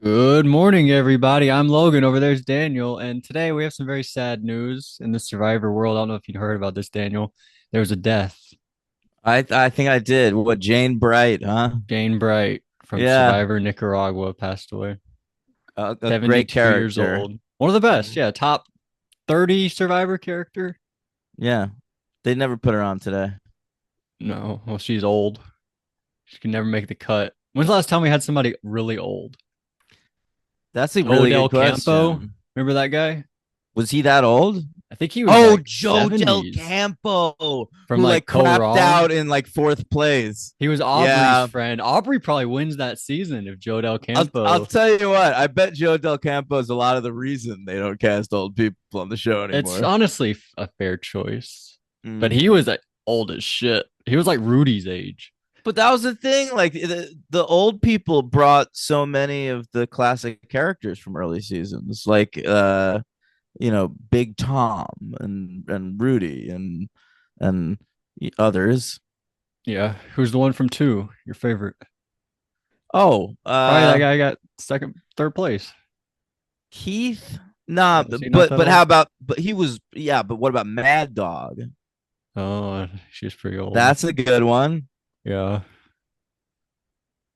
Good morning, everybody. I'm Logan. Over there's Daniel. And today we have some very sad news in the Survivor world. I don't know if you'd heard about this, Daniel. There was a death. I think I did. What, Jane Bright, huh? Jane Bright from Yeah, Survivor Nicaragua passed away. a great 72 years character. old. One of the best. Yeah. Top 30 Survivor character. Yeah, they never put her on today. No. Well, she's old. She can never make the cut. When's the last time we had somebody really old? That's a Joe really good Del Campo. question. Remember that guy? Was he that old? I think he was Oh, like Joe Del 70s Campo, from who like like Co crapped Wrong. out in like fourth place. He was Aubrey's Yeah, friend. Aubrey probably wins that season if Joe Del I'll Campo. tell you what. I bet Joe Del Campo is a lot of the reason they don't cast old people on the show It's anymore. honestly a fair choice. But Mm. he was old as shit. He was like Rudy's age. But that was the thing. Like the old people brought so many of the classic characters from early seasons, like Big Tom and Rudy and others. Yeah. Who's the one from two? Your favorite? Oh, Probably that guy got second, third place. Keith. Nah, Is he not that but how old? about? But he was, yeah. But what about Mad Dog? Oh, she's pretty old. That's a good one. Yeah.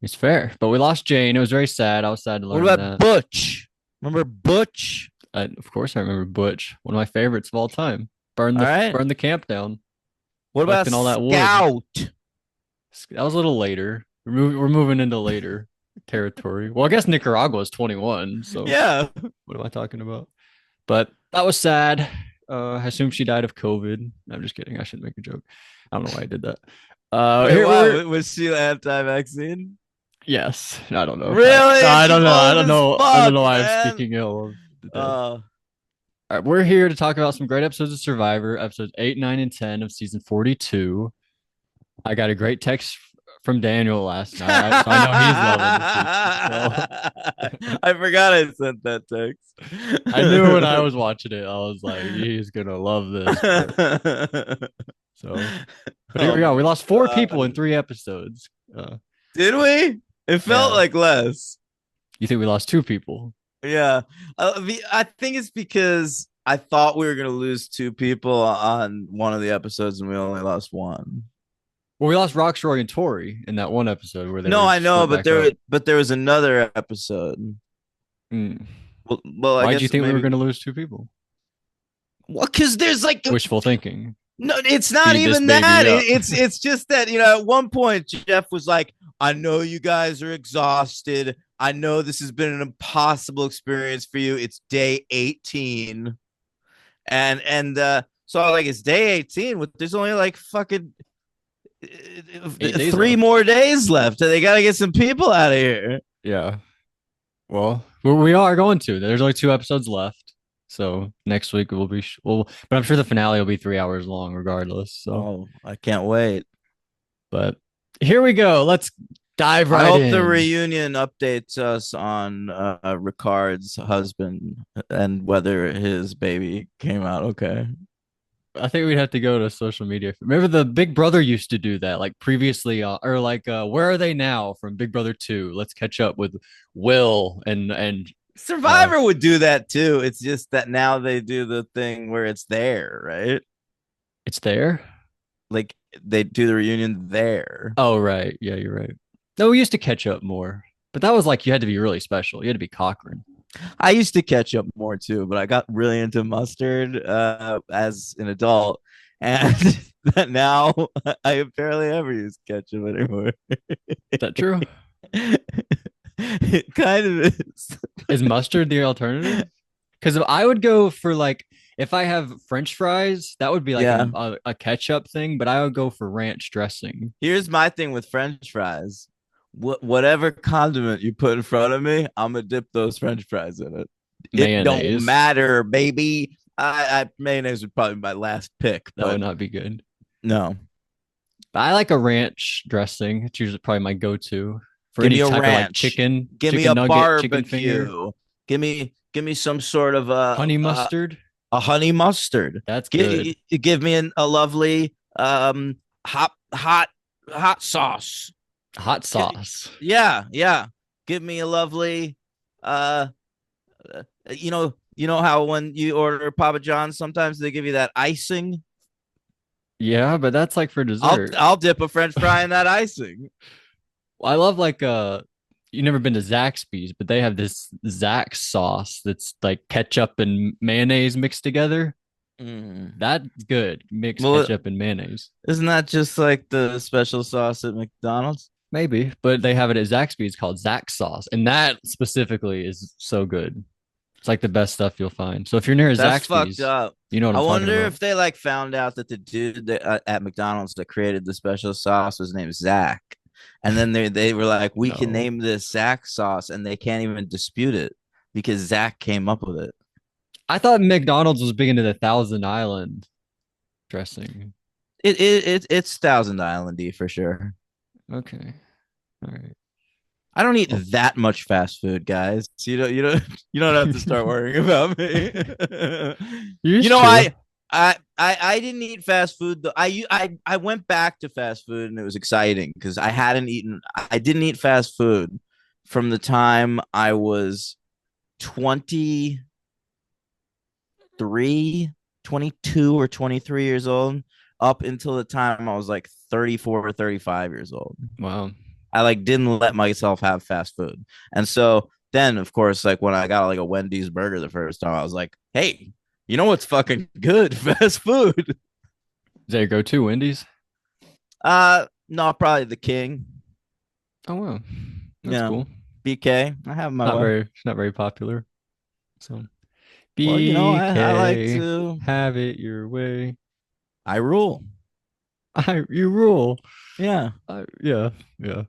It's fair. But we lost Jane. It was very sad. I was sad to What learn about that. Butch? Remember Butch? Of course I remember Butch, one of my favorites of all time. All right. Burn the camp down, What about collecting all that wood. Scout? That was a little later. We're moving into later territory. Well, I guess Nicaragua is 21. So Yeah. what am I talking about? But that was sad. I assume she died of COVID. I'm just kidding. I shouldn't make a joke. I don't know why I did that. Wait, Here we're wow. Was she anti-vaccine? yes. I don't know. Really? I don't She's know. I old don't as know. I don't fuck, know why I'm man. speaking ill of the dead. Uh, All right, we're here to talk about some great episodes of Survivor, episodes 8, 9, and 10 of season 42. I got a great text from Daniel last night, so I know he's loving the season. So I forgot I sent that I knew when text. I was watching it, I was like, he's gonna love this. But here Oh we go. We my lost four people in god. 3 episodes. Did we? It felt Yeah. like less. You think we lost two people? Yeah. I think it's because I thought we were going to lose two people on one of the episodes and we only lost one. Well, we lost Rocksroy and Tori in that one episode where they No, were I know, split back up. but there was another episode. Mm. Well, I Why do you guess think we were maybe. going to lose two people? Well, because there's like Wishful thinking. no, it's not Speed this even baby that. up. It's just that at one point Jeff was like, "I know you guys are exhausted. I know this has been an impossible experience for you. It's day 18." So I was like, it's day 18. There's only like fucking 8 days three left. more days left. They got to get some people out of here. Yeah. Well, we are going to. There's only 2 episodes left. So next week will be, well, but I'm sure the finale will be 3 hours long regardless. So, Oh, I can't wait. but here we go. Let's dive I right hope the in. reunion updates us on Ricard's husband and whether his baby came out okay. I think we'd have to go to social media. Remember the Big Brother used to do that, like previously, or like Where Are They Now from Big Brother 2. Let's catch up with Will and uh Survivor would do that too. It's just that now they do the thing where it's there, right? it's there. Like they do the reunion there. Oh, right. Yeah, you're right. No, we used to catch up more, but that was like you had to be really special. You had to be Cochran. I used to catch up more too, but I got really into mustard as an adult, and that now I barely ever use ketchup anymore. Is that true? It kind of is. Is mustard the alternative? Because I would go for like if I have French fries, that would be like Yeah. a ketchup thing, but I would go for ranch dressing. Here's my thing with French fries. Whatever condiment you put in front of me, I'm gonna dip those French fries in it. It don't Mayonnaise. matter, baby. I mayonnaise would probably be my last pick, That would but not be good. no. I like a ranch dressing. It's usually probably my go-to for Give any me a type of like ranch. Give me chicken a nugget, chicken finger, barbecue. Give me some sort of honey mustard. a honey mustard. That's Give good. give me a lovely hot sauce. Hot sauce. Yeah, yeah. Give me a lovely. Uh, you know how when you order Papa John's, sometimes they give you that icing. Yeah, but that's like for dessert. I'll dip a French fry in that icing. I love like you never been to Zaxby's, but they have this Zax sauce that's like ketchup and mayonnaise mixed together. Mm. That's good. Mix Well, ketchup and mayonnaise. isn't that just like the special sauce at McDonald's? Maybe, but they have it at Zaxby's called Zax sauce, and that specifically is so good. It's like the best stuff you'll find. So if you're near a That's fucked Zaxby's, up. you know what I I'm talking wonder about. if they like found out that the dude at McDonald's that created the special sauce was named Zach, and then they were like, we can No, name this Zach sauce, and they can't even dispute it because Zach came up with it. I thought McDonald's was big into the Thousand Island dressing. It's Thousand Islandy for sure. Okay, all right. I don't eat Well, that much fast food, guys. You don't have to start worrying about me. it's you know, true. I didn't eat fast food though. I went back to fast food and it was exciting because I didn't eat fast food from the time I was 23, 22 or 23 years old up until the time I was like 34 or 35 years old. Wow. I like didn't let myself have fast food. And so then of course, like when I got like a Wendy's burger the first time, I was like, hey, you know what's fucking good? Fast food. Is that your go-to Wendy's? No, probably the king. Oh wow, that's Yeah. cool. BK. I have my way. It's not very popular. So Well, I like BK, to have it your way. I rule. You rule. Yeah. Yeah, yeah.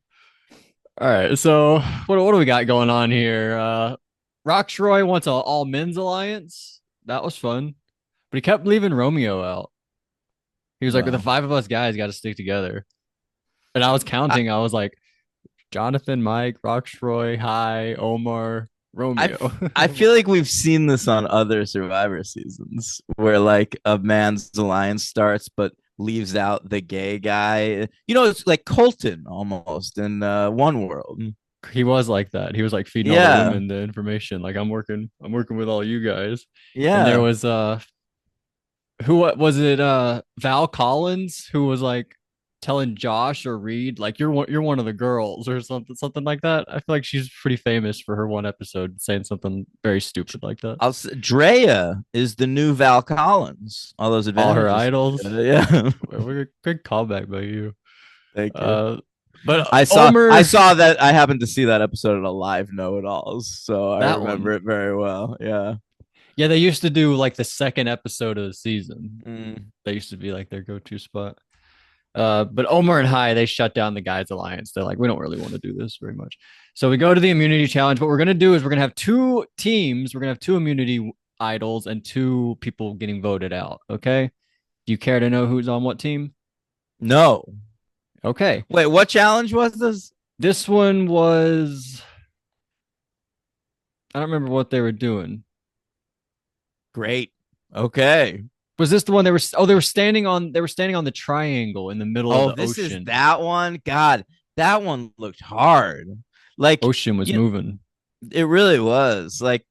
All right. So what do we got going on here? Rocksroy wants an all men's alliance. That was fun, but he kept leaving Romeo out. He was like, "With the Well, five of us guys, got to stick together." And I was I, counting. I was like, Jonathan, Mike, Rocksroy, Hi, Omar, I Romeo. I feel like we've seen this on other Survivor seasons where like a man's alliance starts but leaves out the gay guy. It's like Colton almost in One World. He was like that. He was like feeding all the Yeah, women the information. Like I'm working with all you guys. And there yeah. was who what was it Val Collins who was like telling Josh or Reed like you're one of the girls or something like that. I feel like she's pretty famous for her one episode saying something very stupid like that. Drea is the new Val Collins. All those All her advantages. idols. Yeah. We're a good callback by you. Thank you. Uh but I saw I Omer, saw that I happened to see that episode at a live know it alls, so I that remember one. it very well. Yeah. Yeah, they used to do like the second episode of the season. Mm. They used to be like their go-to spot. But Omar and High, they shut down the guys alliance. They're like, we don't really want to do this very much. So we go to the immunity challenge. What we're gonna do is we're gonna have two teams. We're gonna have two immunity idols and two people getting voted out. Okay. Do you care to know who's on what team? No. Okay. Wait, what challenge was this? This one was I don't remember what they were doing. Great. Okay. Was this the one they were standing on the triangle in the middle of Oh, the this is ocean. that one. God, that one looked hard. Like, Ocean was you moving. it really was. Like,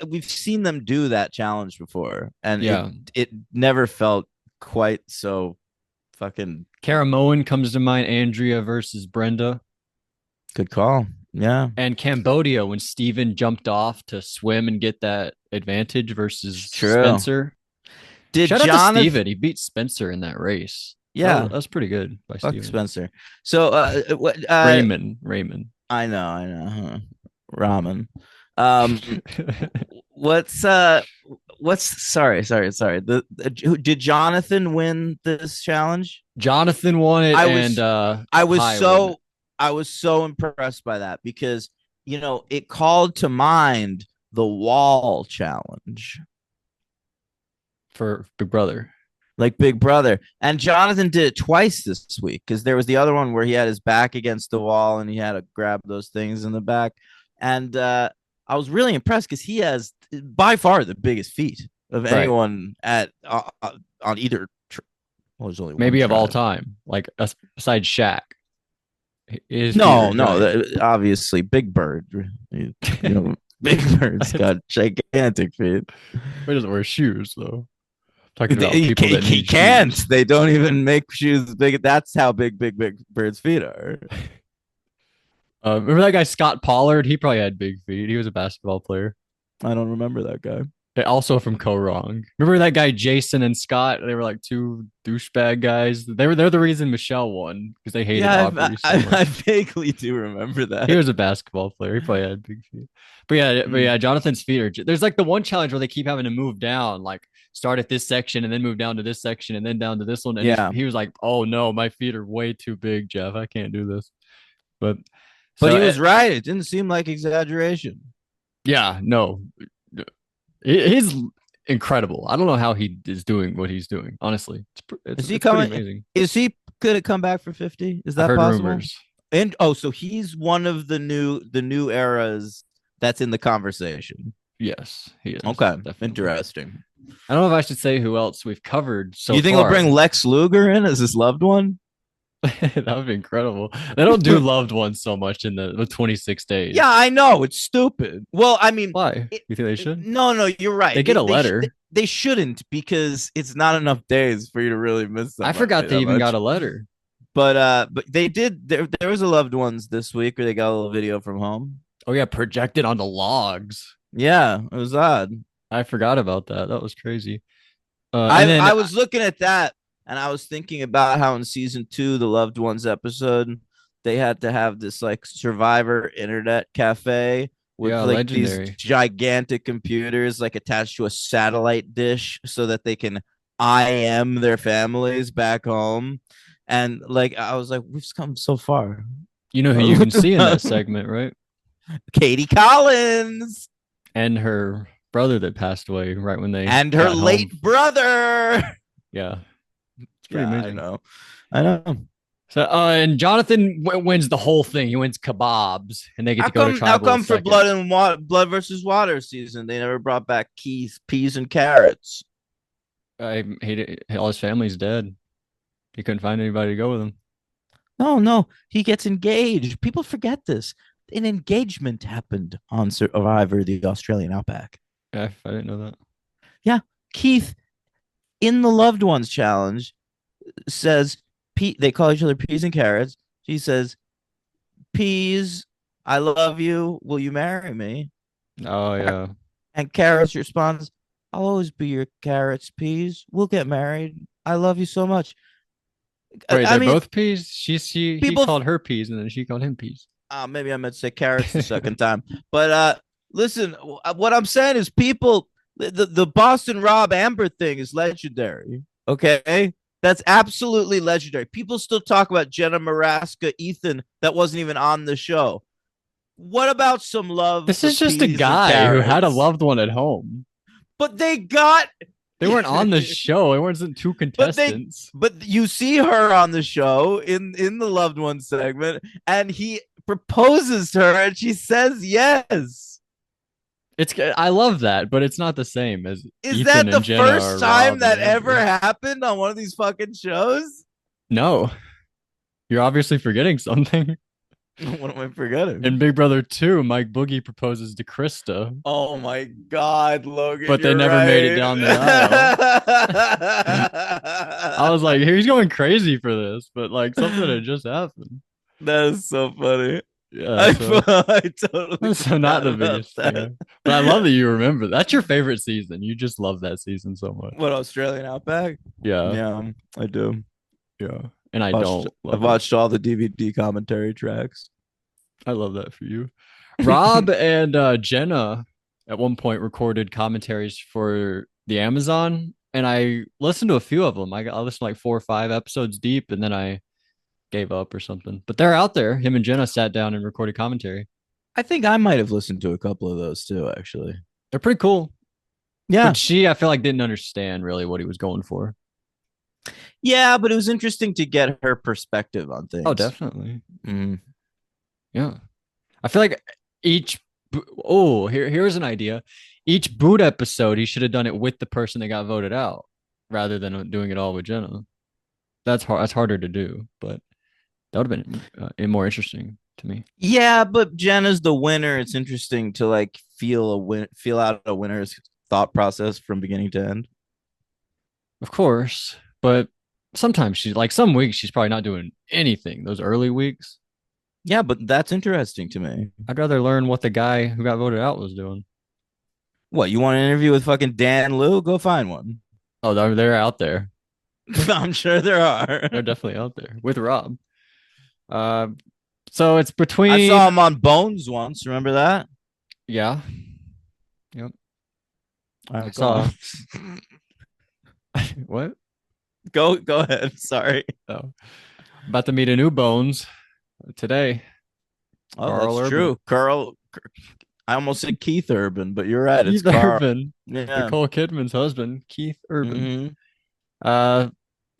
we've seen them do that challenge before, and it Yeah. it never felt quite so fucking Karamoan comes to mind, Andrea versus Brenda. good call. Yeah, And Cambodia when Steven jumped off to swim and get that advantage versus true. Spencer. Did Shout out to Jonathan? Steven. He beat Spencer in that race. Yeah, That was pretty good by fuck Steven. Spencer. So, what? Raymond. I know. Huh. Ramen. Um, what's sorry. Did Jonathan win this challenge? Jonathan won it I and was I was High won it so impressed by that because it called to mind the wall challenge, for Big Brother. like Big Brother. And Jonathan did it twice this week because there was the other one where he had his back against the wall and he had to grab those things in the back. And I was really impressed because he has by far the biggest feet of Right. anyone at on either. Well, there's only one Maybe of all tribe. time. Like besides Shaq. His feet are No, giant. obviously Big Bird. You know, Big Bird's got gigantic feet. He doesn't wear shoes though. Talking about He, people that he need can't. shoes. They don't even make shoes big. That's how big Bird's feet are. Remember that guy Scott Pollard? He probably had big feet. He was a basketball player. I don't remember that guy. Also from Co-Wrong. Remember that guy Jason and Scott? They were like two douchebag guys. They're the reason Michelle won because they hated Yeah, Aubrey so I much. vaguely do remember He that. was a basketball player. He probably had big feet. But Mm. yeah, Jonathan's feet are. There's like the one challenge where they keep having to move down, like start at this section and then move down to this section and then down to this one. And Yeah, he was like, "Oh no, my feet are way too big, Jeff. I can't do this." But but so he was right. It didn't seem like exaggeration. yeah, no, he's incredible. I don't know how he is doing what he's doing. Honestly, Is he it's pretty coming? amazing. Is he going to come back for 50? Is I've that heard possible? rumors. And oh, so he's one of the new eras that's in the conversation. Yes, he is Okay, definitely. interesting. I don't know if I should say who else we've covered so You think he'll far. bring Lex Luger in as his loved one? That would be incredible. They don't do loved ones so much in the 26 days. Yeah, I know it's stupid. Well, I mean, Why? You think they should? no, you're right. They get a letter. They shouldn't because it's not enough days for you to really miss I somebody forgot they that even much. got a letter. But they did. There was a loved ones this week where they got a little video from home. Oh yeah, projected on the logs. Yeah, it was odd. I forgot about that. That was crazy. I And then I was looking at that and I was thinking about how in season 2, the loved ones episode, they had to have this like Survivor internet cafe with yeah, like these legendary. gigantic computers like attached to a satellite dish so that they can IM their families back home. And like I was like, we've come so far. You know who you can see in that segment, right? Katie Collins And her brother that passed away right when they and her got home. late brother. Yeah, it's pretty Yeah, amazing. I know. So, and Jonathan wins the whole thing. He wins kebabs, and they get to go to How tribal. come for second. blood versus water season they never brought back Keith peas and carrots? I hated all his family's dead. He couldn't find anybody to go with him. No, he gets engaged. People forget this. An engagement happened on Survivor the Australian Outback. Yeah, I didn't know that. Yeah, Keith in the loved ones challenge says they call each other peas and carrots. She says, "Peas, I love you. Will you marry me?" Oh yeah. And carrots responds, "I'll always be your carrots, peas. We'll get married. I love you so much." Wait, I they're mean, both peas. He people. called her peas, and then she called him peas. Maybe I meant to say carrots the second time. But listen, what I'm saying is, people, the Boston Rob Amber thing is legendary. Okay, that's absolutely legendary. People still talk about Jenna Maraska, Ethan, that wasn't even on the show. What about some love? This is just a guy who had a loved one at home. But they got. They weren't on the show. It wasn't two contestants. But you see her on the show in the loved one segment, and he proposes to her, and she says yes. I love that, but it's not the same as Is Ethan that the and Jenna first time Rob that and Amber. ever happened on one of these fucking shows? No, you're obviously forgetting something. What am I forgetting? In Big Brother 2, Mike Boogie proposes to Krista. Oh my God, Logan! But they never made it down the I was like, he's going crazy for this, but like something had just happened. That is so funny. Yeah, so, I totally so not the forgot about biggest that. thing. But I love that you remember. That's your favorite season. You just love that season so much. What, Australian Outback? Yeah, Yeah, I do. yeah. And I I've don't. Love it. watched all the DVD commentary tracks. I love that for you. Rob and Jenna at one point recorded commentaries for the Amazon, and I listened to a few of them. I listened to like 4 or 5 episodes deep, and then I gave up or something. But they're out there. Him and Jenna sat down and recorded commentary. I think I might have listened to a couple of those too, actually. They're pretty cool. Yeah. But she, I feel like, didn't understand really what he was going for. Yeah, but it was interesting to get her perspective on things. Oh, definitely. Mm. Yeah. I feel like here's an idea. Each boot episode, he should have done it with the person that got voted out rather than doing it all with Jenna. That's hard. That's harder to do, but That would have been more interesting to me. Yeah, but Jenna's the winner. It's interesting to like feel out a winner's thought process from beginning to end. Of course, but sometimes she's like some weeks she's probably not doing anything. Those early weeks, Yeah, but that's interesting to me. I'd rather learn what the guy who got voted out was doing. What, you want an interview with fucking Dan Liu? Go find one. Oh, they're out there. I'm sure there are. They're definitely out there with Rob. Uh, so it's I between saw him on Bones once. Remember that? yeah, yep. All I right, saw what? go ahead. Sorry. Oh, about to meet a new Bones today. Oh, Carl that's Urban. true. Carl. I almost said Keith Urban, but you're right. It's Keith Carl. Urban, Yeah. Nicole Kidman's husband, Keith Urban. Mhm.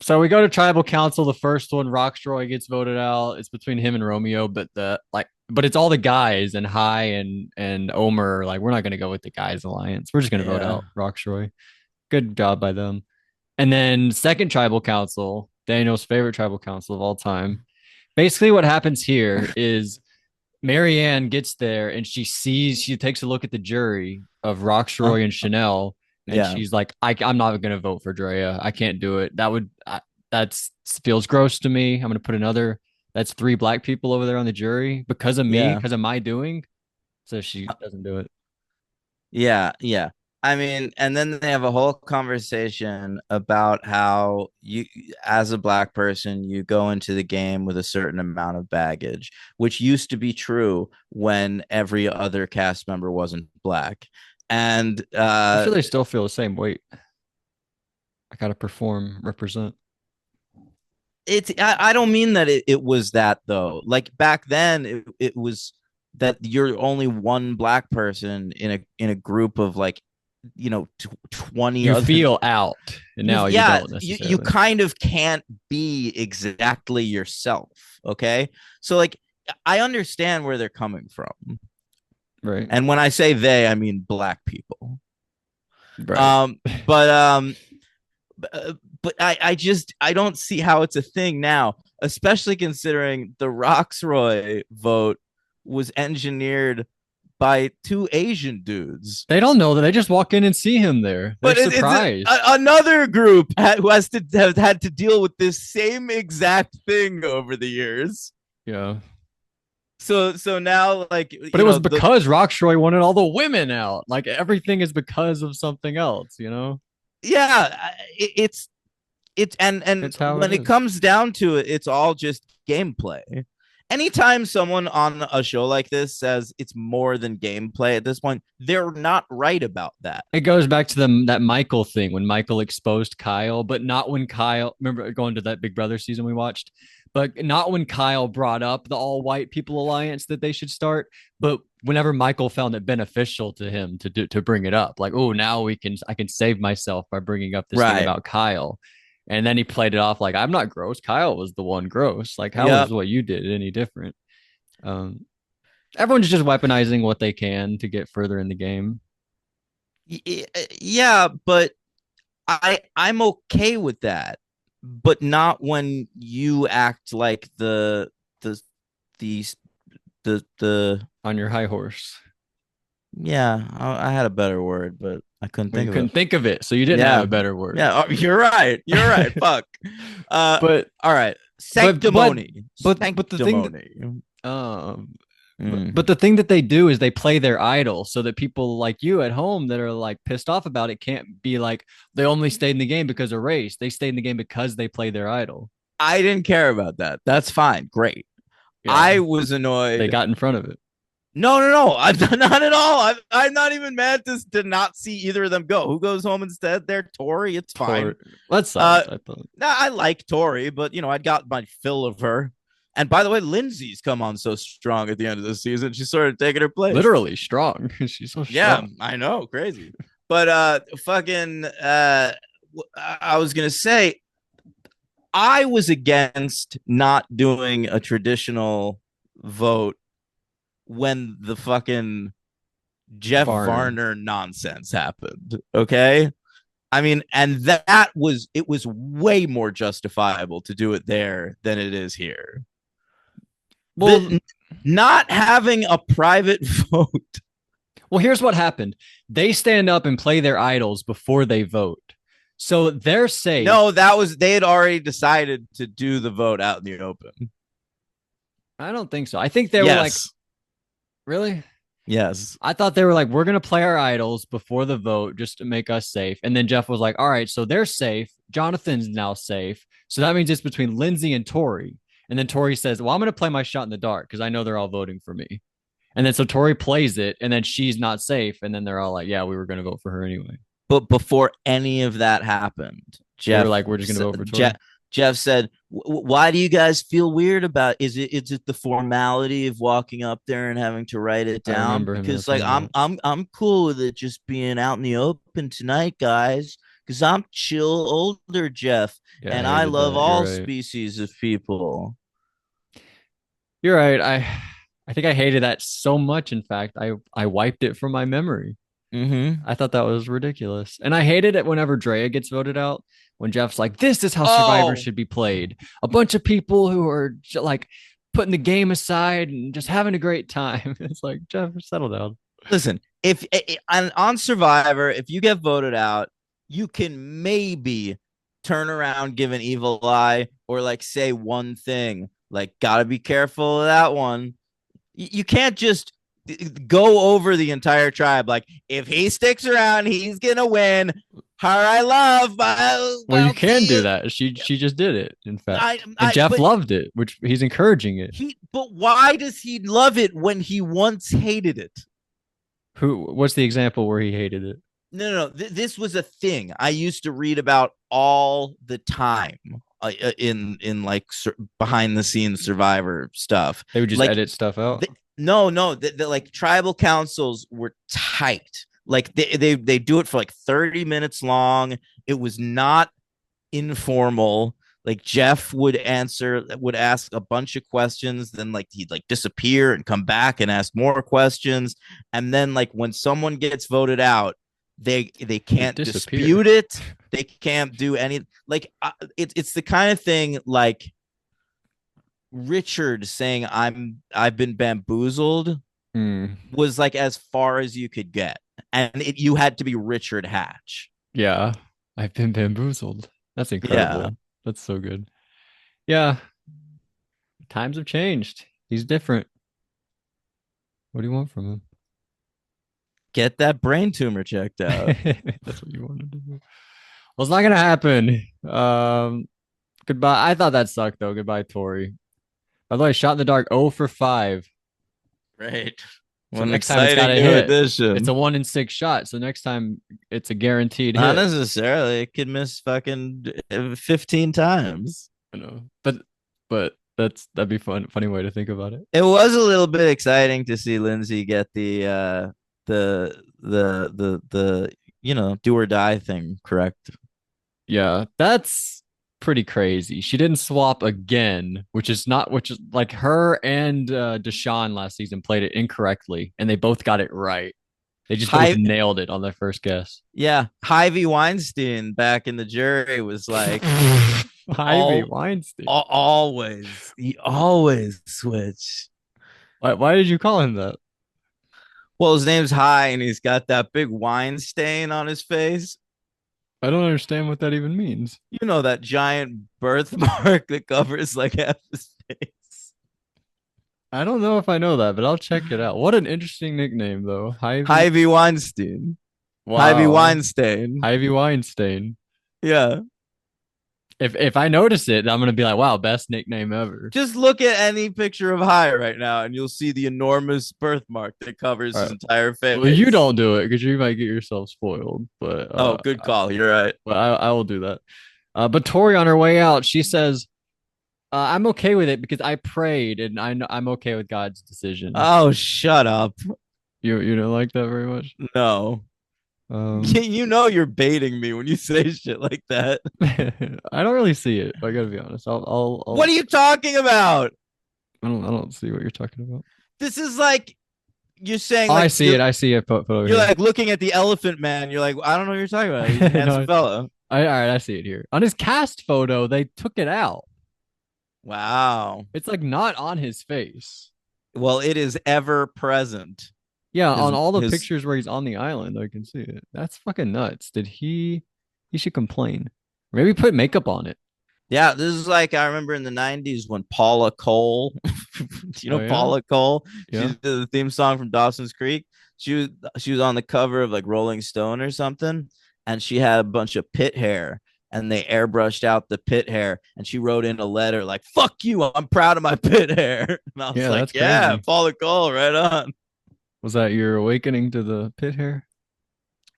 So we go to tribal council. The first one, Rocksroy gets voted out. It's between him and Romeo, but it's all the guys and High and Omer. Like, we're not gonna go with the guys alliance. We're just gonna vote Yeah. out Rocksroy. Good job by them. And then second tribal council, Daniel's favorite tribal council of all time. Basically, what happens here is Marianne gets there and she takes a look at the jury of Rocksroy and Chanel, and Yeah. she's like, I'm not going to vote for Drea. I can't do it. That's feels gross to me. I'm going to put that's three black people over there on the jury because of me, Yeah. because of my doing. So she doesn't do it. Yeah, yeah. I mean, and then they have a whole conversation about how you, as a black person, you go into the game with a certain amount of baggage, which used to be true when every other cast member wasn't black. And I'm sure they still feel the same weight. I got to perform, represent. I don't mean that it was that though. Like back then, it was that you're only one black person in a group of like 20 You other. feel out, and now you Yeah, don't you necessarily. kind of can't be exactly yourself. Okay, so like I understand where they're coming from, Right. and when I say they, I mean black people. Right. But I don't see how it's a thing now, especially considering the Roxroy vote was engineered by two Asian dudes. They don't know that. They just walk in and see him there. They're But surprised. Another group who has to have had to deal with this same exact thing over the years. Yeah. So now, like, but it was because Rocksroy wanted all the women out. Like, everything is because of something else, you know? Yeah, it's and It's how when it it comes down to it, it's all just gameplay. Anytime someone on a show like this says it's more than gameplay at this point, they're not right about that. It goes back to that Michael thing when Michael exposed Kyle, but not when Kyle, remember going to that Big Brother season we watched, but not when Kyle brought up the all white people alliance that they should start, but whenever Michael found it beneficial to him to bring it up, like, oh, now I can save myself by bringing up this thing about Kyle. And then he played it off like, I'm not gross. Kyle was the one gross. Like, how is what you did any different? Everyone's just weaponizing what they can to get further in the game. Yeah, but I'm okay with that, but not when you act like the on your high horse. Yeah, I had a better word, but I couldn't think of it. So you didn't have a better word. Yeah, you're right. You're right. Fuck. But all right, sanctimony. But the thing but the thing that they do is they play their idol so that people like you at home that are like pissed off about it can't be like they only stayed in the game because of race. They stayed in the game because they play their idol. I didn't care about that. That's fine. Great. Yeah. I was annoyed. They got in front of it. No. I'm not at all. I'm not even mad to not see either of them go. Who goes home instead? They're Tori. It's fine. Let's I like Tori, but I'd got my fill of her. And by the way, Lindsay's come on so strong at the end of the season. She started taking her place. Literally strong. She's so strong. Yeah, I know, crazy. But I was gonna say, I was against not doing a traditional vote when the fucking Jeff Varner nonsense happened. Okay. I mean, and it was way more justifiable to do it there than it is here. Well, Not having a private vote. well, here's what happened. They stand up and play their idols before they vote. So they're safe. No, they had already decided to do the vote out in the open. I don't think so. I think they were like, really? Yes. I thought they were like, we're going to play our idols before the vote just to make us safe. And then Jeff was like, all right, so they're safe. Jonathan's now safe. So that means it's between Lindsay and Tori. And then Tori says, well, I'm going to play my shot in the dark because I know they're all voting for me. And then so Tori plays it and then she's not safe. And then they're all like, yeah, we were going to vote for her anyway. But before any of that happened, Jeff, they were like, we're just going to vote for Tori. Jeff said, "Why do you guys feel weird about? Is it the formality of walking up there and having to write it down? Because like I'm cool with it just being out in the open tonight, guys. Because I'm chill, older Jeff, and I love all species of people." You're right. I think I hated that so much. In fact, I wiped it from my memory. I thought that was ridiculous, and I hated it whenever Drea gets voted out. When Jeff's like, this is how Survivor should be played. A bunch of people who are like putting the game aside and just having a great time. It's like, Jeff, settle down. Listen, if on Survivor, if you get voted out, you can maybe turn around, give an evil eye, or like say one thing, like, gotta be careful of that one. You can't just go over the entire tribe. Like, if he sticks around, he's gonna win. Her I love. Well, you can do that. She just did it, in fact. And Jeff loved it, which he's encouraging it. But why does he love it when he once hated it? What's the example where he hated it? No. This was a thing I used to read about all the time in like behind the scenes Survivor stuff. They would just edit stuff out. No, the like tribal councils were tight. Like they do it for like 30 minutes long. It was not informal. Like Jeff would ask a bunch of questions, then like he'd like disappear and come back and ask more questions. And then like when someone gets voted out, they can't dispute it. They can't do any like it's the kind of thing like Richard saying I've been bamboozled was like as far as you could get. And you had to be Richard Hatch. Yeah, I've been bamboozled. That's incredible. Yeah. That's so good. Yeah. Times have changed. He's different. What do you want from him? Get that brain tumor checked out. That's what you wanted to do. Well, it's not going to happen. Goodbye. I thought that sucked, though. Goodbye, Tori. By the way, Shot in the Dark 0 for 5. Great. So next time it's got to hit. Edition. It's a 1 in 6 shot. So next time it's a guaranteed hit. Not necessarily. It could miss fucking 15 times. I know, but that'd be funny way to think about it. It was a little bit exciting to see Lindsay get the do or die thing correct. Yeah, that's pretty crazy. She didn't swap again, which is like her and Deshawn last season played it incorrectly, and they both got it right. They just both nailed it on their first guess. Yeah, Harvey Weinstein back in the jury was like Harvey Weinstein. He always switch. Why did you call him that? Well, his name's High, and he's got that big wine stain on his face. I don't understand what that even means. You know, that giant birthmark that covers like half his face. I don't know if I know that, but I'll check it out. What an interesting nickname, though. Harvey Weinstein. Wow. Harvey Weinstein. Harvey Weinstein. Yeah. If I notice it, I'm gonna be like, wow, best nickname ever. Just look at any picture of High right now, and you'll see the enormous birthmark that covers his entire face. Well, you don't do it because you might get yourself spoiled. But good call. You're right. But I will do that. But Tori, on her way out, she says, "I'm okay with it because I prayed, and I'm okay with God's decision." Oh, shut up! You don't like that very much? No. You know you're baiting me when you say shit like that. I don't really see it. I gotta be honest. I'll What are you talking about? I don't see what you're talking about. This is like you're saying. I see it. I see it. You're like looking at the Elephant Man. You're like, I don't know what you're talking about. He's a handsome fellow. All right, I see it here. On his cast photo, they took it out. Wow. It's like not on his face. Well, it is ever present. Yeah, His on all the his pictures where he's on the island, I can see it. That's fucking nuts. Did he should complain. Maybe put makeup on it. Yeah, this is like I remember in the 90s when Paula Cole, you Oh know yeah? Paula Cole? She Yeah. did the theme song from Dawson's Creek. She was on the cover of like Rolling Stone or something, and she had a bunch of pit hair, and they airbrushed out the pit hair, and she wrote in a letter like "fuck you, I'm proud of my pit hair," and I was Yeah, like, that's "Yeah, crazy. Paula Cole, right on." Was that your awakening to the pit hair?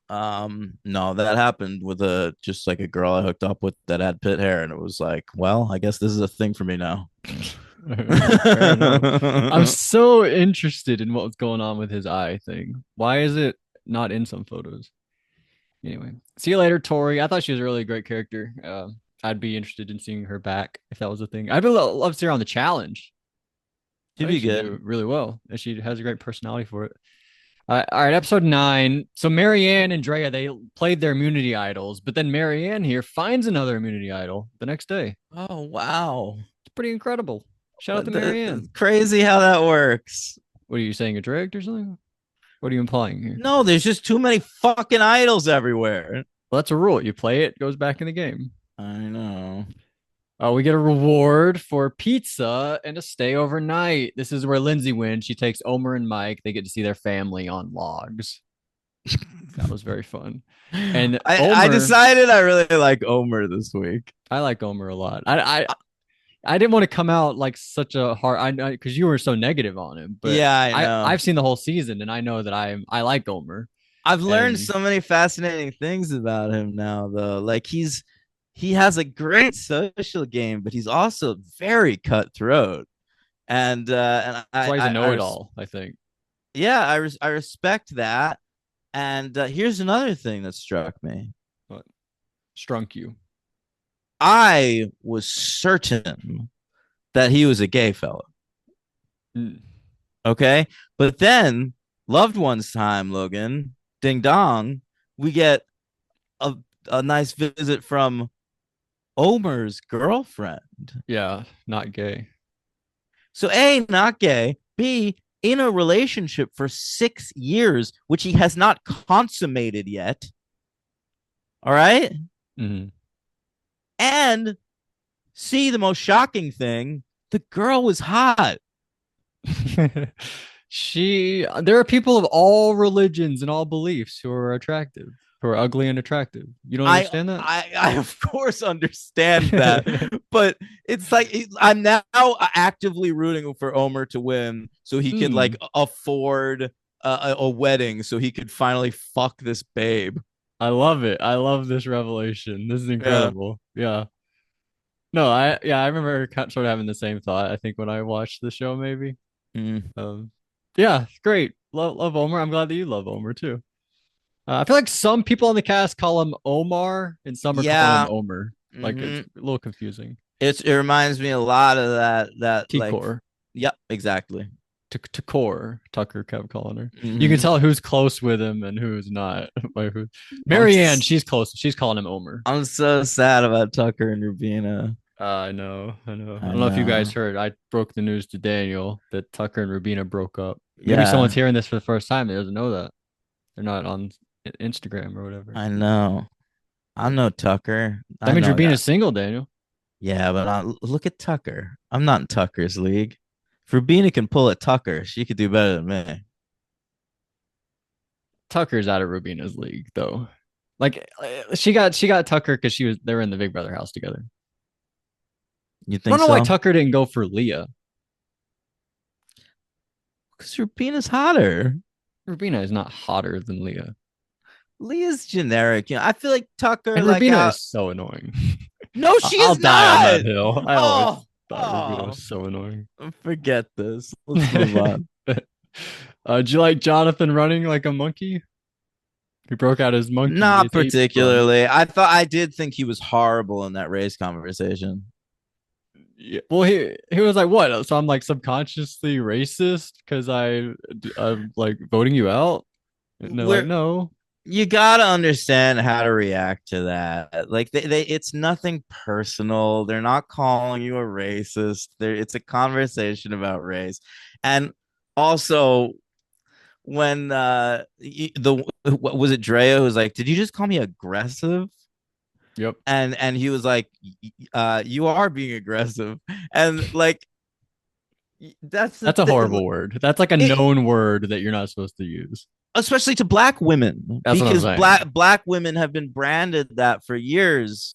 No, that happened with a just like a girl I hooked up with that had pit hair, and it was like, well, I guess this is a thing for me now. All right, fair enough. I'm so interested in what was going on with his eye thing. Why is it not in some photos? Anyway, see you later, Tori. I thought she was a really great character. I'd be interested in seeing her back if that was a thing. I'd love to see her on the challenge. I She'd think be she'd do good. really well, and she has a great personality for it. All right, episode 9. So Marianne and Drea they played their immunity idols, but then Marianne here finds another immunity idol the next day. Oh wow. It's pretty incredible. Shout out to Marianne. Crazy how that works. What are you saying? A dragged or something? What are you implying here? No, there's just too many fucking idols everywhere. Well, that's a rule. You play it, goes back in the game. I know. We get a reward for pizza and a stay overnight. This is where Lindsay wins. She takes Omer and Mike. They get to see their family on logs. That was very fun. And I Omer, decided I really like Omer this week. I like Omer a lot. I didn't want to come out like such a hard I because you were so negative on him, but Yeah, I know. I've seen the whole season and I know that I like Omer. I've learned And so many fascinating things about him now, though. Like he has a great social game, but he's also very cutthroat. And that's why he's a know-it-all, I think. yeah, I respect that. And here's another thing that struck me. But strunk you. I was certain that he was a gay fella. Mm. Okay. But then, loved ones time, Logan, ding dong, we get a, a nice visit from Omer's girlfriend. Yeah, not gay. So, A, not gay. B, in a relationship for 6 years, which he has not consummated yet. All right. Mm-hmm. And C, the most shocking thing, the girl was hot. There are people of all religions and all beliefs who are attractive, who are ugly and attractive. You don't I, understand that? I of course understand that, but it's like I'm now actively rooting for Omer to win so he could like afford a wedding so he could finally fuck this babe. I love it. I love this revelation. This is Yeah. incredible. Yeah. No, I remember sort of having the same thought. I think when I watched the show, maybe. Mm. Yeah, great. Love Omer. I'm glad that you love Omer too. I feel like some people on the cast call him Omar, and some are calling him Yeah. Omer. Like Mm-hmm. it's a little confusing. It reminds me a lot of that like T-Core. yep, exactly. To core, Tucker kept calling her. You can Mm-hmm. tell who's close with him and who's not. Marianne, she's close. She's calling him Omer. I'm so sad about Tucker and Rubina. I know. I know. I I don't know if you know. guys heard. I broke the news to Daniel that Tucker and Rubina broke up. Maybe Yeah, someone's hearing this for the first time. That doesn't know that. They're not on Instagram or whatever. I know. I know Tucker. That I means know that. Rubina's single, Daniel. Yeah, but look at Tucker. I'm not in Tucker's league. If Rubina can pull at Tucker, she could do better than me. Tucker's out of Rubina's league, though. Like she got Tucker because they were in the Big Brother house together. You I don't think know why so? Tucker didn't go for Leah. Because Rubina's hotter. Rubina is not hotter than Leah. Leah's generic. You know, I feel like Tucker, And like Rubina is so annoying. no, she I'll is die on not. that hill. I always Oh, thought Rubina was so annoying. forget this. Let's move on. Do you like Jonathan running like a monkey? He broke out his monkey. Not His ape run. particularly. I did think he was horrible in that race conversation. Yeah. Well, he was like, "What?" So I'm like subconsciously racist because I'm like voting you out. And they're like, We're "No." you gotta understand how to react to that. Like it's nothing personal. They're not calling you a racist. It's a conversation about race. And also when the what was it, Drea who was like, did you just call me aggressive? Yep. And he was like, you are being aggressive. And like that's the That's a thing. horrible word. That's like a It, known word that you're not supposed to use. especially to black women, That's what I'm because saying. black women have been branded that for years,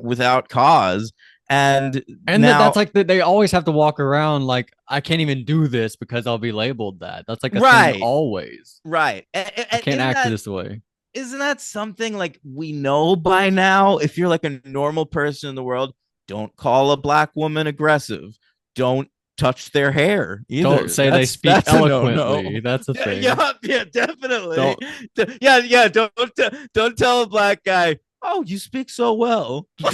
without cause. And And that's now, like they always have to walk around like I can't even do this because I'll be labeled that. That's like a thing right, always. right. I And can't act this way. isn't that something like we know by now? If you're like a normal person in the world, don't call a black woman aggressive. Don't touch their hair Don't either. say they speak That's a no. eloquently. That's a Yeah, thing. yeah, yeah, definitely. Don't Yeah, yeah. Don't tell a black guy, oh, you speak so well. don't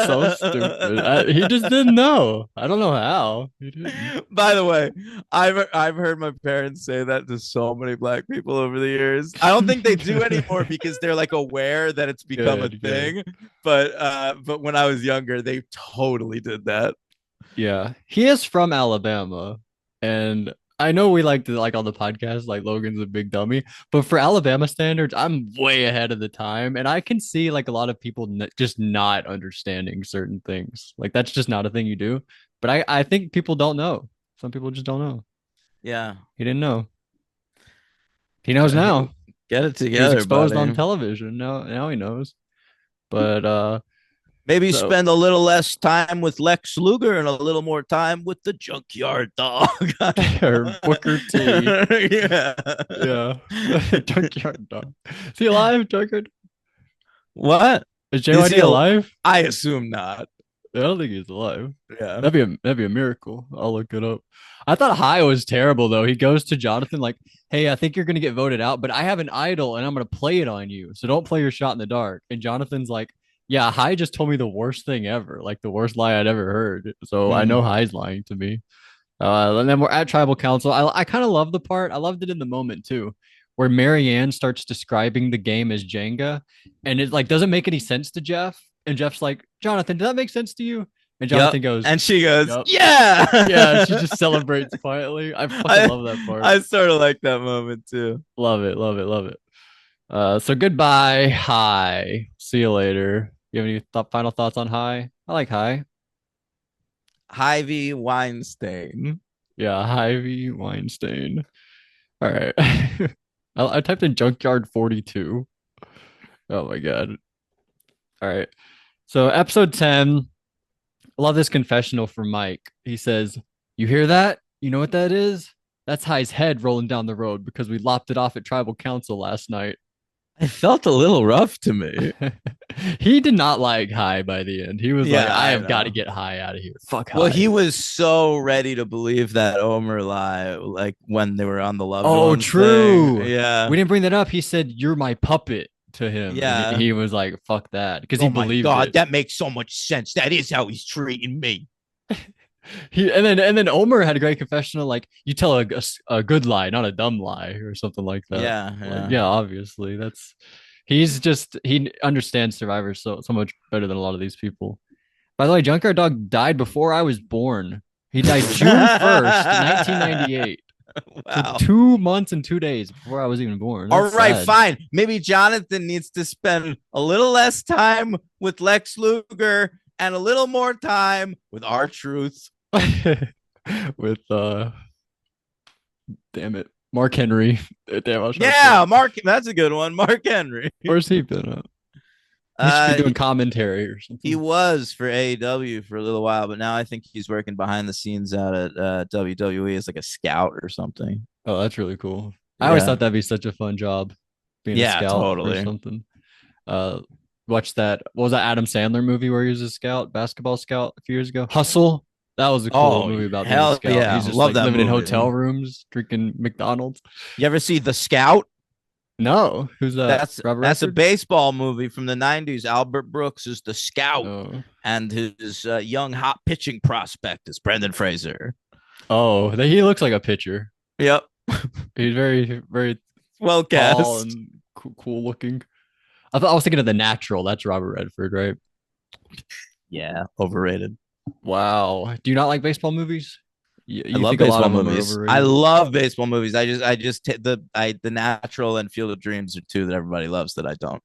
so stupid. He just didn't know. I don't know how. He didn't. By the way, I've heard my parents say that to so many black people over the years. I don't think they do anymore because they're like aware that it's become a Good, good. thing. But when I was younger, they totally did that. Yeah. He is from Alabama. And I know we like to like on the podcast, like Logan's a big dummy, but for Alabama standards, I'm way ahead of the time. And I can see like a lot of people just not understanding certain things. Like that's just not a thing you do. But I think people don't know. Some people just don't know. Yeah. He didn't know. He knows now. Get it He was together, exposed on buddy. television. Now he knows. But Maybe so spend a little less time with Lex Luger and a little more time with the Junkyard Dog. or Booker T. Yeah. Yeah. Junkyard Dog. Is he alive, Junkyard? What? Is Is JYD he? alive? I assume not. I don't think he's alive. Yeah. That'd be a miracle. I'll look it up. I thought High was terrible though. He goes to Jonathan like, "Hey, I think you're gonna get voted out, but I have an idol and I'm gonna play it on you. So don't play your shot in the dark." And Jonathan's like, "Yeah, High just told me the worst thing ever, like the worst lie I'd ever heard. So I know Hmm. High's lying to me." And then we're at tribal council. I kind of love the part. I loved it in the moment too, where Marianne starts describing the game as Jenga, and it like doesn't make any sense to Jeff. And Jeff's like, Jonathan, does that make sense to you? And Yep. Jonathan goes, And she goes, Yep. Yeah, she yeah. just celebrates quietly. I fucking I love that part. I sort of like that moment too. Love it, love it, love it. So goodbye, High. See you later. You have any final thoughts on High? I like High. Harvey Weinstein. Yeah, Harvey Weinstein. All right. I typed in Junkyard 42. Oh my God. All right. So episode 10, I love this confessional from Mike. He says, "You hear that? You know what that is? That's High's head rolling down the road because we lopped it off at tribal council last night." It felt a little rough to me. He did not like High by the end. He was like, Yeah, I I have got to know. get High out of here. Fuck Well, High. he was so ready to believe that Omer lie, like when they were on the loved Oh, ones thing. true. Yeah. We didn't bring that up. He said, "You're my puppet" to him. And Yeah. he was like, fuck that. Because he Oh my believed God, it. that makes so much sense. That is how he's treating me. He and then Omer had a great confessional, like you tell a good lie, not a dumb lie, or something like that. Yeah, Like, yeah. yeah, obviously that's he understands Survivor so much better than a lot of these people. By the way, Junkyard Dog died before I was born. He died June 1st, 1998. So Wow. 2 months and 2 days before I was even born. All That's right, sad. fine. Maybe Jonathan needs to spend a little less time with Lex Luger and a little more time with R-Truth. With damn it, Mark Henry. Damn, I was trying to Yeah, say- Mark. That's a good one. Mark Henry. Where's he been at? He should be doing He, commentary or something. he was for AEW for a little while, but now I think he's working behind the scenes out at WWE as like a scout or something. Oh, that's really cool. I always Yeah. thought that'd be such a fun job, being a Yeah, scout totally. or something. Watch that. What was that Adam Sandler movie where he was a scout, basketball scout a few years ago? Hustle. That was a cool Oh, movie about being a hell scout. yeah. He's just Love like that living in movie. hotel rooms, drinking McDonald's. You ever see The Scout? No, who's that? That's Robert that's a Redford? baseball movie from the 90s. Albert Brooks is the scout, Oh, and his young hot pitching prospect is Brendan Fraser. he looks like a pitcher. Yep. He's very, very Well tall cast. and cool looking. I was thinking of The Natural. That's Robert Redford, right? Yeah, overrated. Wow. Do you not like baseball movies? I You love think a lot baseball of them are movies. I overrated? love baseball movies. The Natural and Field of Dreams are two that everybody loves that I don't.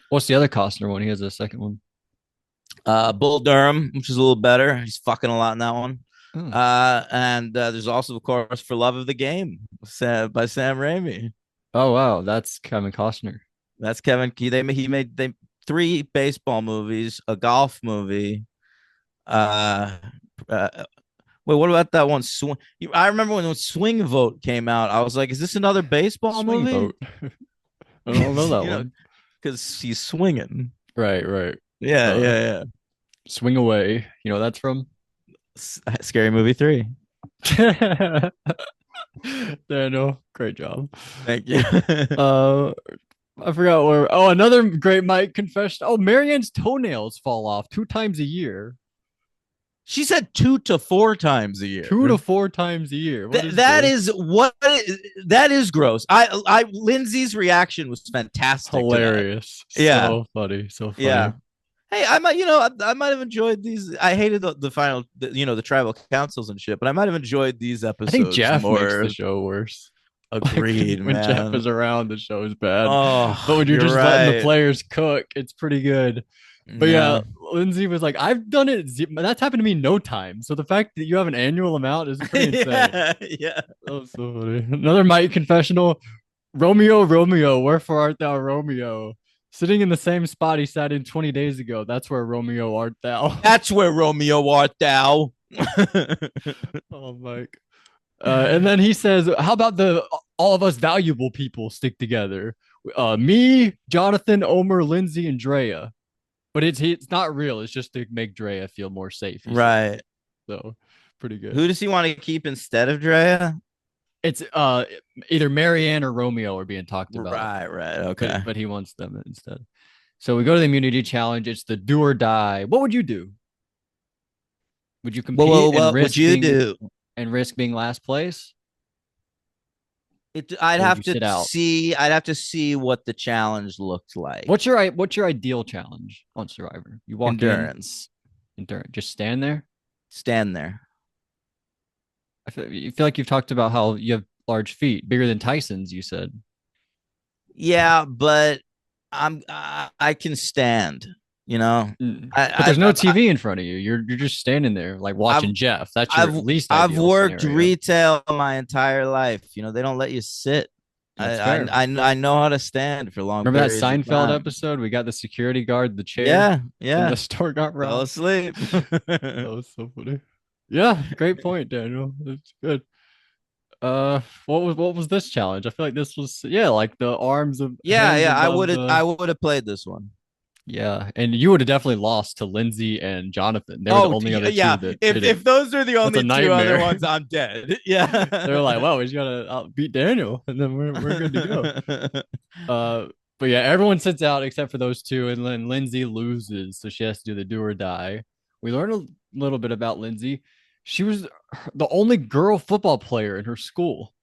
What's the other Costner one? He has a second one. Bull Durham, which is a little better. He's fucking a lot in that one. Oh, And there's also, of course, For Love of the Game by Sam Raimi. oh wow, that's Kevin Costner. That's Kevin. He made three baseball movies, a golf movie. Uh, uh, Wait, what about that one? I remember when Swing Vote came out. I was like, "Is this another baseball Swing movie?" Vote. I don't know that You know, one. because he's swinging. Right, right. Yeah, Uh, yeah, yeah. Swing Away. You know that's from. Scary Movie 3. Daniel, great job. Thank you. Uh, I forgot where. Oh, another great Mike confession. Oh, Marianne's toenails fall off 2 times a year. She said 2 to 4 times a year. 2 to 4 times a year. What is That this? is what that is gross. Lindsay's reaction was fantastic to that. Hilarious. Yeah, So funny. So yeah. funny. Hey, I might have enjoyed these. I hated the final, the tribal councils and shit, but I might have enjoyed these I think episodes Jeff makes the more. show worse. Like Agreed, when Jeff man. is around, the show is bad. But Oh, when you're you're just letting the right. players cook, it's pretty good. But yeah, Yeah. Lindsay was like, I've done it. That's happened to me no time. So the fact that you have an annual amount is pretty insane. Yeah, yeah. That was so funny. Another Mike confessional. Romeo, Romeo, wherefore art thou, Romeo? Sitting in the same spot he sat in 20 days ago. That's where Romeo art thou. That's where Romeo art thou. Oh, Mike. And then he says, "How about the all of us valuable people stick together? Me, Jonathan, Omer, Lindsay, and Drea. But it's not real. It's just to make Drea feel more safe." He said. Right. So pretty good. Who does he want to keep instead of Drea? It's either Marianne or Romeo are being talked about, Right, right. Okay. but he wants them instead. So we go to the immunity challenge. It's the do or die. What would you do? Would you compete and What would risk you being do? last place, I'd or would have you to sit out? see. I'd have to see what the challenge looked like. What's your ideal challenge on Survivor? You walk in, Endurance. endurance, just stand there. Stand there. You feel like you've talked about how you have large feet, bigger than Tyson's. You said. Yeah, but I can stand. You know, But there's no I TV in front of you. You're just standing there like I've watching Jeff. That's your I've least I've ideal worked scenario. retail my entire life. You know, they don't let you sit. That's fair. I know how to stand for long Remember that periods of Seinfeld time. episode? We got the security guard, the chair, Yeah, and yeah. the store got Fell robbed. asleep. That was so funny. Yeah, great point, Daniel. That's good. What was this challenge? I feel like this was like the arms of Yeah, hands yeah. above the I would have played this one. yeah, and you would have definitely lost to Lindsay and Jonathan. They were the Oh, only other two yeah. that If didn't. those are the That's a only two other nightmare. ones, I'm dead. They were like, Yeah. "Wow, we just gotta beat Daniel, and then we're good to go." But yeah, everyone sits out except for those two, and then Lindsay loses, so she has to do the do or die. We learn a little bit about Lindsay. She was the only girl football player in her school.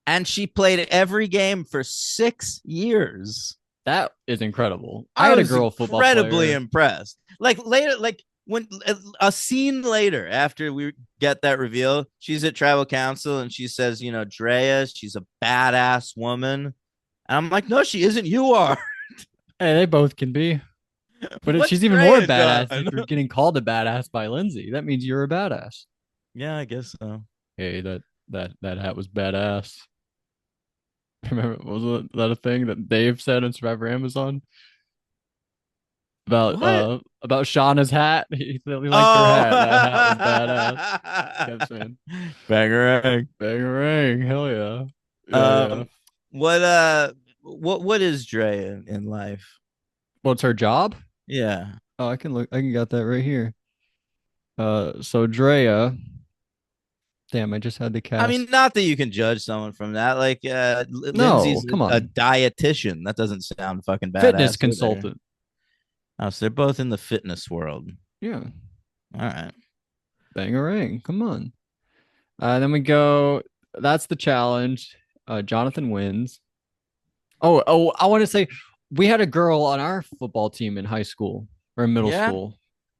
And she played every game for 6 years. That is incredible. I I had a was girl football incredibly player. impressed. Like later, like when a scene later after we get that reveal, she's at tribal council and she says, you know, Drea, she's a badass woman. And I'm like, no, she isn't. You are. Hey, they both can be. But What's she's even more Drea badass if done? you're getting called a badass by Lindsay. That means you're a badass. Yeah, I guess so. Hey, that hat was badass. Remember, was that a thing that Dave said on Survivor Amazon What? about Shauna's hat? He said he liked her Oh, hat. That hat was badass. Kept saying, Bangarang. "Bang, hell yeah, yeah, yeah." Um, what what is Drea in life? What's her job? Yeah. Oh, I can look. I can got that right here. So Drea. Damn, I just had the I cast. mean, not that you can judge someone from that. Like, No, Lindsay's come a on. dietitian. That doesn't sound fucking Fitness badass either. consultant. Oh, so they're both in the fitness world. Yeah, All right. bangarang. Come on. Then we go. That's the challenge. Jonathan wins. Oh, I want to say we had a girl on our football team in high school or in middle Yeah. school.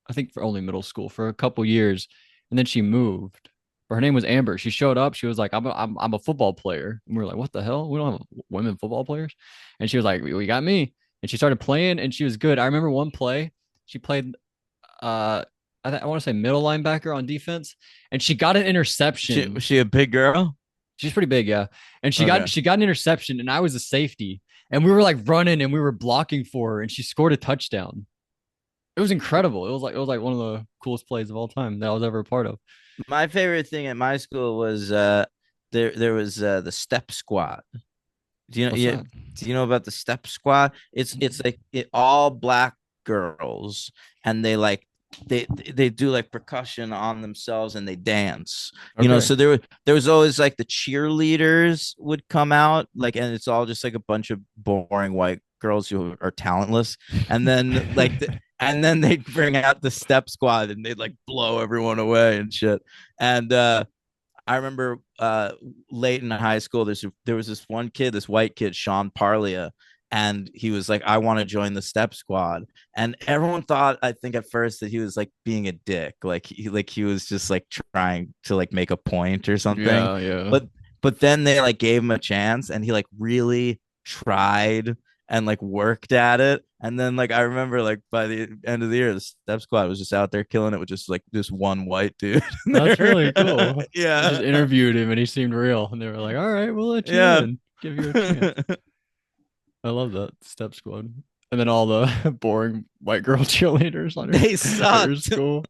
I think for only middle school for a couple years, and then she moved. Her name was Amber. She showed up. She was like, I'm a football player." And we were like, "What the hell? We don't have women football players." And she was like, "We got me." And she started playing, and she was good. I remember one play she played. Uh, I want to say middle linebacker on defense, and she got an She interception. was she a big girl? She's pretty big, yeah. And she got Okay. she got an interception, and I was a safety, and we were like running and we were blocking for her, and she scored a touchdown. It was incredible. It was like one of the coolest plays of all time that I was ever a part of. My favorite thing at my school was there was the step squad. Do you know What's yeah, that? do you know about the step squad? It's like all black girls, and they do like percussion on themselves and they dance. Okay. So there was always like the cheerleaders would come out, like, and it's all just like a bunch of boring white girls who are talentless. And then and then they'd bring out the step squad and they'd like blow everyone away and shit. And I remember late in high school, there was this one kid, this white kid, Sean Parlia, and he was like, "I want to join the Step Squad." And everyone thought, I think at first, that he was like being a dick, like he was just like trying to like make a point or something. Yeah, yeah. But then they like gave him a chance, and he like really tried and like worked at it. And then like I remember like by the end of the year, the Step Squad was just out there killing it with just like this one white dude. That's really cool. They just Yeah. interviewed him and he seemed real, and they were like, "All right, we'll let you Yeah. in, give you a chance." I love that Step Squad. And then all the boring white girl cheerleaders on They at your sucked. school.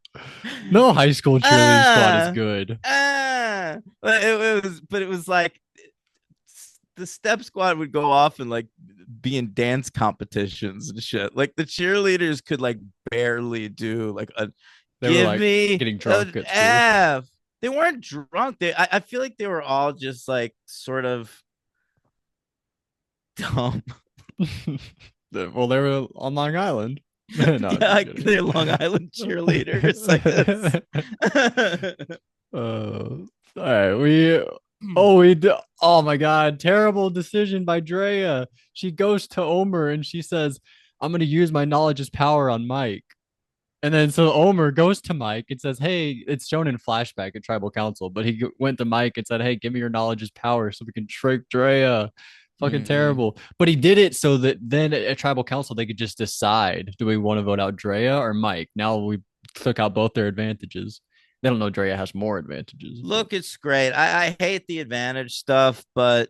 No high school cheerleading squad is Ah, good. but it was like the Step Squad would go off and like be in dance competitions and shit. Like the cheerleaders could like barely do like a They were give like me getting an drunk at school. F. They weren't drunk. I feel like they were all just like sort of dumb. Well, they were on Long Island. No, Yeah, just like kidding. they're Long Island cheerleaders, I guess. All right, oh my God, terrible decision by Drea. She goes to Omer and she says, "I'm gonna use my knowledge as power on Mike." And then so Omer goes to Mike and says, "Hey," it's shown in flashback at Tribal Council, but he went to Mike and said, "Hey, give me your knowledge as power so we can trick Drea." Fucking Mm-mm. terrible. But he did it so that then at Tribal Council they could just decide, do we want to vote out Drea or Mike? Now we took out both their advantages. They don't know Drea has more advantages, but Look, it's great. I hate the advantage stuff, but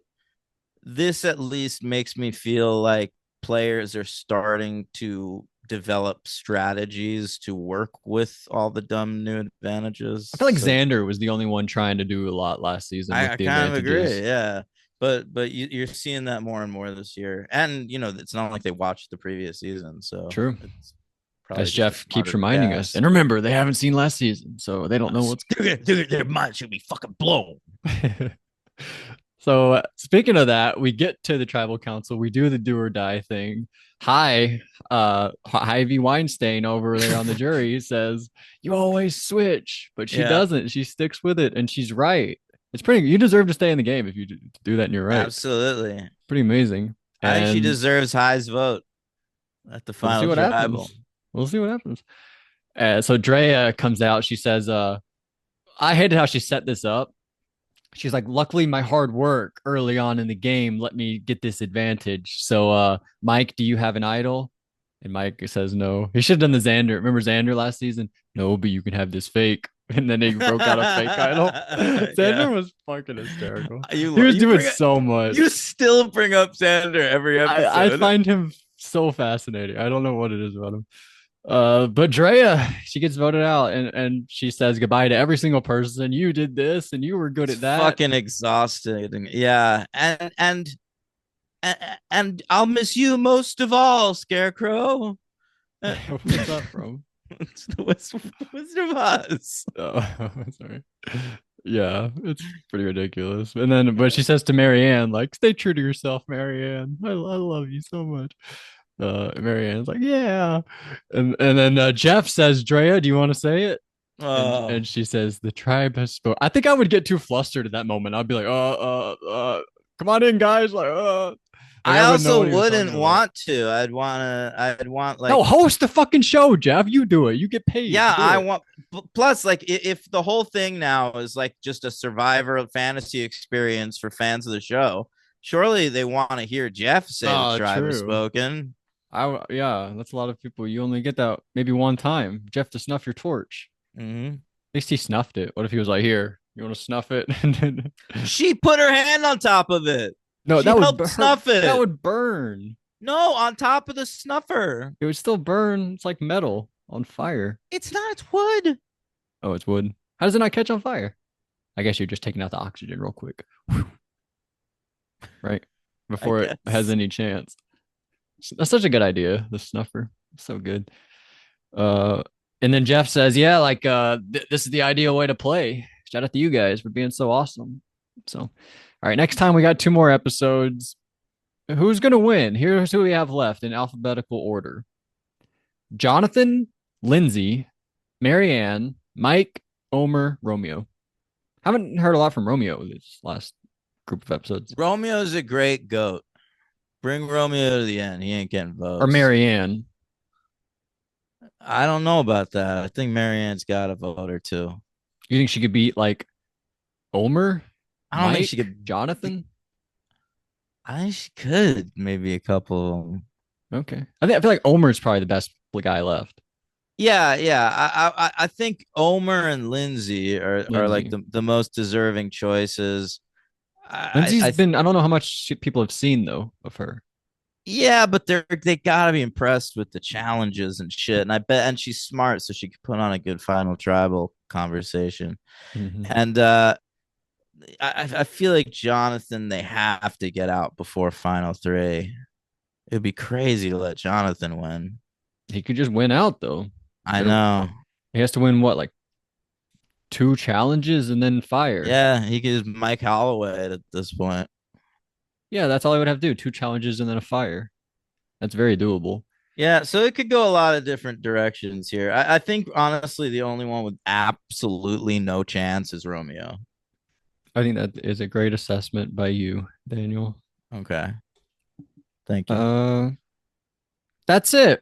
this at least makes me feel like players are starting to develop strategies to work with all the dumb new I feel advantages. like So Xander was the only one trying to do a lot last season with I the kind of agree, advantages. yeah. But you're seeing that more and more this year, and it's not like they watched the previous season, so True. it's probably As just a Jeff keeps smarter reminding us. guess. And remember, they haven't seen last season, so they don't know what's Their mind should be fucking blown. So speaking of that, we get to the tribal council. We do the do or die thing. Hi, Ivy Weinstein over there on the jury says you always switch, but she Yeah, doesn't. She sticks with it, and she's right. It's pretty. You deserve to stay in the game if you do that, and you're right. absolutely. Pretty amazing. I think she And deserves High's vote at the we'll see final what tribal. happens. We'll see what happens. So Drea comes out. She says, "I hated how she set this up. She's like, luckily my hard work early on in the game let me get this advantage. So Mike, do you have an idol?" And Mike says no. He should have done the Xander. Remember Xander last season? No, but you can have this fake. And then he broke out a fake idol. Yeah, Xander was fucking hysterical. He you was you doing bring it. so You much. still bring up Xander every I episode. find him so fascinating. I don't know what it is about him. But Drea, she gets voted out and she says goodbye to every single person. You did this and you were good It's at that. fucking exhausting. Yeah, and I'll miss you most of all, Scarecrow. What's that from? It's the Wizard of Oz. Oh, sorry. Yeah, it's pretty ridiculous. And then, but she says to Marianne, like, stay true to yourself, Marianne. I love you so much. Marianne's like, yeah. And then Jeff says, Drea, do you want to say it? And Oh, she says, the tribe has spoken. I think I would get too flustered at that moment. I'd be like, come on in, guys. Like, Like I I wouldn't know also what he was talking wouldn't about. want to. I'd want No, like, host the fucking show, Jeff. You do it. You get paid to yeah, do I it. want. Plus, like, if the whole thing now is like just a Survivor fantasy experience for fans of the show, surely they want to hear Jeff say the Oh, tribe has true. spoken. Yeah, that's a lot of people. You only get that maybe one time. Jeff to snuff your torch. Hmm. At least he snuffed it. What if he was like, "Here, you want to snuff it?" And then She put her hand on top of it. no, She that would helped burn. snuff That it. would burn. No, on top of the snuffer. It would still burn. It's like metal on fire. It's not. It's wood. Oh, it's wood. How does it not catch on fire? I guess you're just taking out the oxygen real quick, right? I Before it has guess. any chance. That's such a good idea. The snuffer, so good. Uh, and then Jeff says, "Yeah, like this is the ideal way to play. Shout out to you guys for being so awesome." So, all right, next time we got two more episodes. Who's gonna win? Here's who we have left in alphabetical order: Jonathan, Lindsay, Marianne, Mike, Omer, Romeo. Haven't heard a lot from Romeo this last group of episodes. Romeo's a great goat. Bring Romeo to the end. He ain't getting Or votes. Marianne. I don't know about that. I think Marianne's got a vote or two. You think she could beat like Omer, I don't think she Mike, could. Jonathan? I think she could. Maybe a couple of them. Okay. I feel like Omer's probably the best guy left. Yeah, yeah. I think Omer and Lindsay are like Lindsay. the most deserving choices. Lindsay's I been, I don't know how much people have seen though of her. Yeah, but they gotta be impressed with the challenges and shit. And I bet, and she's smart, so she could put on a good final tribal conversation. Mhm. And I feel like Jonathan, they have to get out before final three. It'd be crazy to let Jonathan win. He could just win out though. I They don't, know. he has to win what, like two challenges and then fire. Yeah, he could just Mike Holloway at this point. Yeah, that's all I would have to do. Two challenges and then a fire. That's very doable. Yeah, so it could go a lot of different directions here. I think honestly, the only one with absolutely no chance is Romeo. I think that is a great assessment by you, Daniel. Okay, thank you. Uh, that's it.